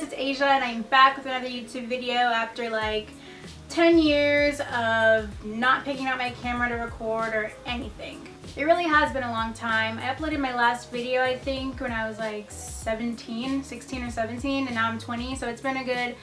it's Asia and I'm back with another YouTube video after like 10 years of not picking up my camera to record or anything. It really has been a long time. I uploaded my last video I think when I was like 16 or 17, and now I'm 20, so it's been a good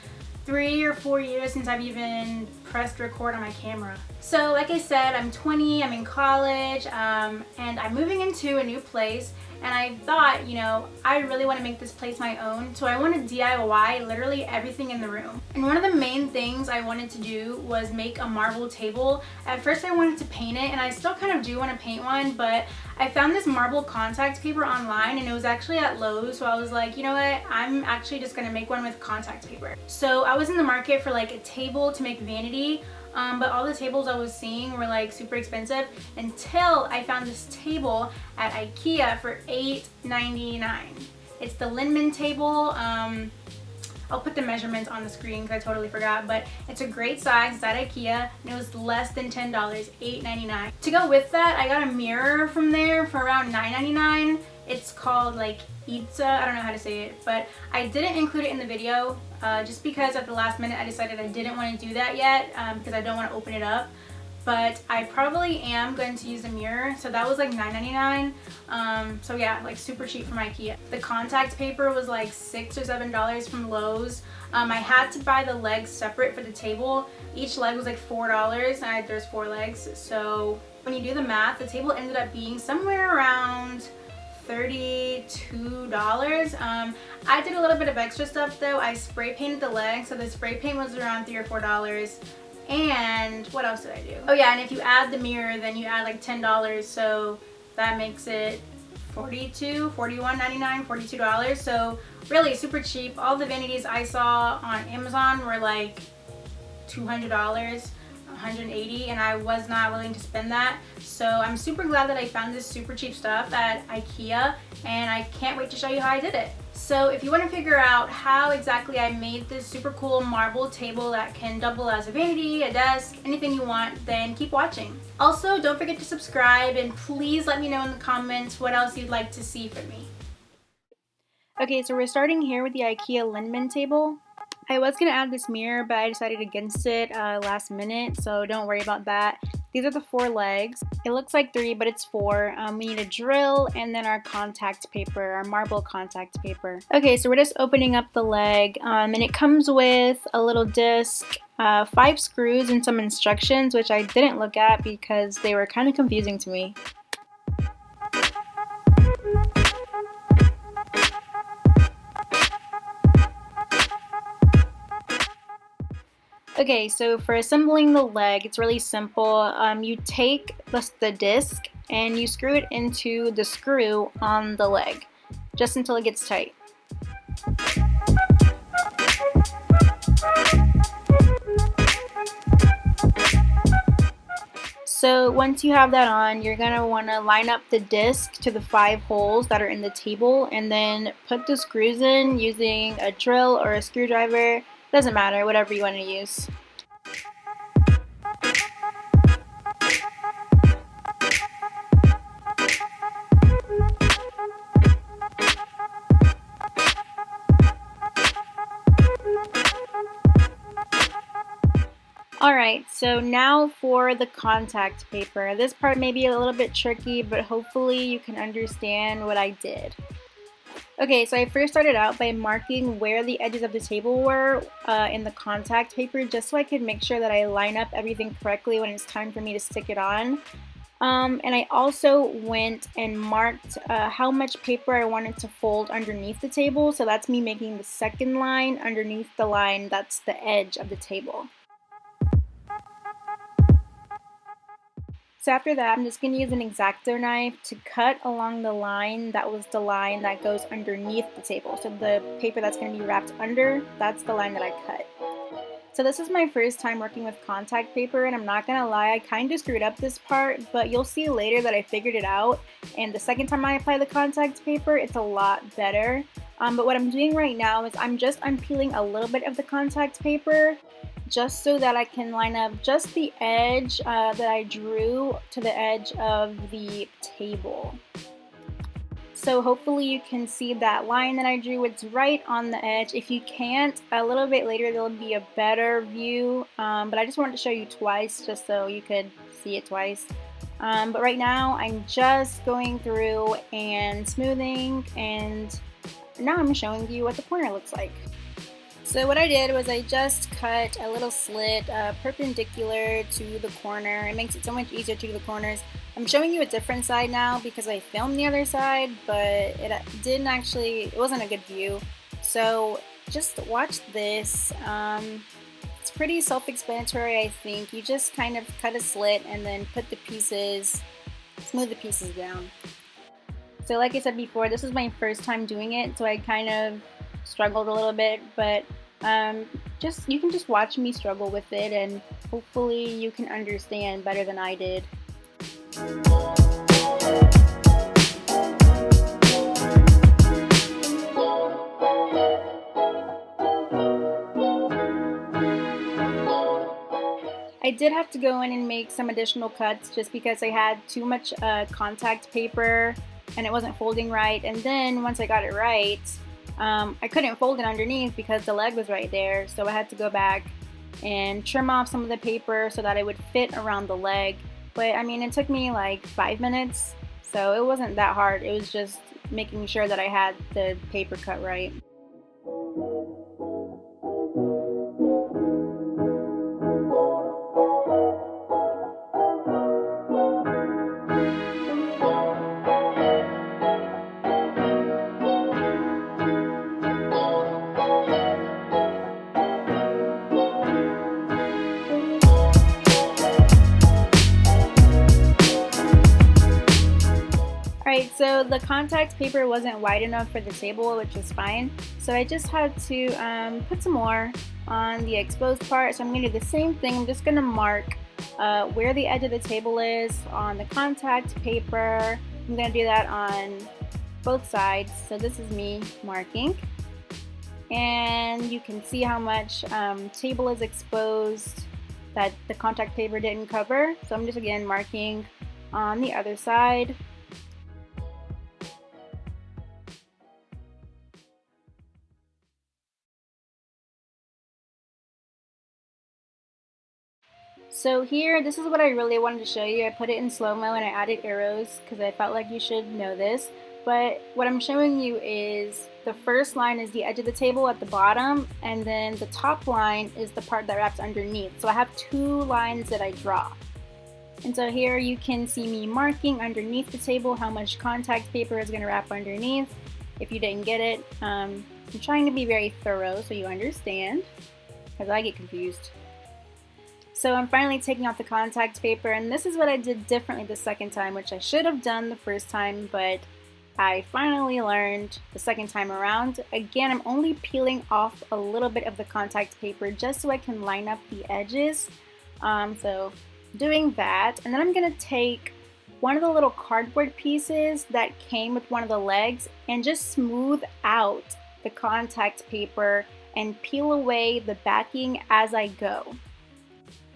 3 or 4 years since I've even pressed record on my camera. So like I said, I'm 20, I'm in college, and I'm moving into a new place, and I thought, you know, I really want to make this place my own, so I want to DIY literally everything in the room. And one of the main things I wanted to do was make a marble table. At first I wanted to paint it, and I still kind of do want to paint one, but I found this marble contact paper online and it was actually at Lowe's, so I was like, you know what, I'm actually just gonna make one with contact paper. So I was in the market for like a table to make vanity, but all the tables I was seeing were like super expensive until I found this table at IKEA for $8.99. It's the Lindemann table. I'll put the measurements on the screen because I totally forgot, but it's a great size. It's at IKEA and it was less than $10, $8.99. To go with that, I got a mirror from there for around $9.99. It's called like Itza, I don't know how to say it, but I didn't include it in the video just because at the last minute I decided I didn't want to do that yet because I don't want to open it up. But I probably am going to use a mirror, so that was like $9.99. So yeah, like super cheap from IKEA. The contact paper was like $6 or $7 from Lowe's. I had to buy the legs separate for the table. Each leg was like $4, and there's 4 legs. So when you do the math, the table ended up being somewhere around $32. I did a little bit of extra stuff though. I spray painted the legs, so the spray paint was around $3 or $4. And what else did I do? Oh yeah, and if you add the mirror, then you add like $10, so that makes it $42 so really super cheap. All the vanities I saw on Amazon were like $200, $180, and I was not willing to spend that. So I'm super glad that I found this super cheap stuff at IKEA, and I can't wait to show you how I did it. So if you want to figure out how exactly I made this super cool marble table that can double as a vanity, a desk, anything you want, then keep watching. Also, don't forget to subscribe, and please let me know in the comments what else you'd like to see from me. Okay, so we're starting here with the IKEA Lindemann table. I was going to add this mirror, but I decided against it last minute, so don't worry about that. These are the 4 legs. It looks like 3, but it's 4. We need a drill and then our contact paper, our marble contact paper. Okay, so we're just opening up the leg, and it comes with a little disc, 5 screws, and some instructions, which I didn't look at because they were kind of confusing to me. Okay, so for assembling the leg, it's really simple. You take the disc and you screw it into the screw on the leg, just until it gets tight. So once you have that on, you're going to want to line up the disc to the 5 holes that are in the table, and then put the screws in using a drill or a screwdriver. Doesn't matter, whatever you want to use. Alright, so now for the contact paper. This part may be a little bit tricky, but hopefully you can understand what I did. Okay, so I first started out by marking where the edges of the table were in the contact paper, just so I could make sure that I line up everything correctly when it's time for me to stick it on. And I also went and marked how much paper I wanted to fold underneath the table, so that's me making the second line underneath the line that's the edge of the table. So after that, I'm just going to use an X-Acto knife to cut along the line that was the line that goes underneath the table. So the paper that's going to be wrapped under, that's the line that I cut. So this is my first time working with contact paper, and I'm not going to lie, I kind of screwed up this part, but you'll see later that I figured it out, and the second time I apply the contact paper, it's a lot better. But what I'm doing right now is I'm just unpeeling a little bit of the contact paper, just so that I can line up just the edge that I drew to the edge of the table. So hopefully you can see that line that I drew. It's right on the edge. If you can't, a little bit later there'll be a better view, but I just wanted to show you twice just so you could see it twice. But right now I'm just going through and smoothing, and now I'm showing you what the corner looks like. So what I did was I just cut a little slit perpendicular to the corner. It makes it so much easier to do the corners. I'm showing you a different side now because I filmed the other side, but it wasn't a good view. So just watch this. It's pretty self-explanatory, I think. You just kind of cut a slit and then put the pieces, smooth the pieces down. So like I said before, this was my first time doing it, so I kind of struggled a little bit, but you can just watch me struggle with it, and hopefully you can understand better than I did. I did have to go in and make some additional cuts just because I had too much contact paper and it wasn't folding right, and then once I got it right, I couldn't fold it underneath because the leg was right there, so I had to go back and trim off some of the paper so that it would fit around the leg. But I mean, it took me like 5 minutes, so it wasn't that hard. It was just making sure that I had the paper cut right. Alright, so the contact paper wasn't wide enough for the table, which is fine. So I just had to put some more on the exposed part. So I'm going to do the same thing. I'm just going to mark where the edge of the table is on the contact paper. I'm going to do that on both sides. So this is me marking. And you can see how much table is exposed that the contact paper didn't cover. So I'm just again marking on the other side. So here, this is what I really wanted to show you. I put it in slow-mo and I added arrows because I felt like you should know this. But what I'm showing you is the first line is the edge of the table at the bottom, and then the top line is the part that wraps underneath. So I have two lines that I draw. And so here you can see me marking underneath the table how much contact paper is going to wrap underneath. If you didn't get it, I'm trying to be very thorough so you understand, because I get confused. So I'm finally taking off the contact paper, and this is what I did differently the second time, which I should have done the first time, but I finally learned the second time around. Again, I'm only peeling off a little bit of the contact paper just so I can line up the edges. So doing that, and then I'm going to take one of the little cardboard pieces that came with one of the legs and just smooth out the contact paper and peel away the backing as I go.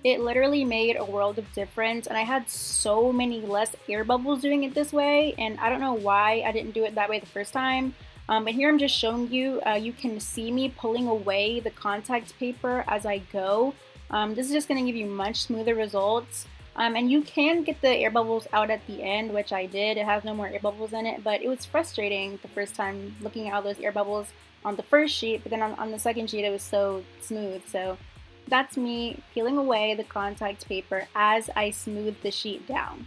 It literally made a world of difference, and I had so many less air bubbles doing it this way, and I don't know why I didn't do it that way the first time. But here I'm just showing you, you can see me pulling away the contact paper as I go. This is just going to give you much smoother results. And you can get the air bubbles out at the end, which I did. It has no more air bubbles in it, but it was frustrating the first time looking at all those air bubbles on the first sheet, but then on the second sheet it was so smooth. So that's me peeling away the contact paper as I smooth the sheet down.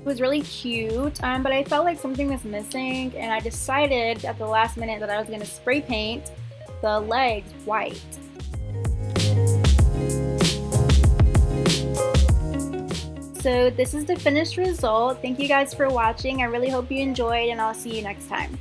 Was really cute, but I felt like something was missing, and I decided at the last minute that I was going to spray paint the legs white. So this is the finished result. Thank you guys for watching. I really hope you enjoyed, and I'll see you next time.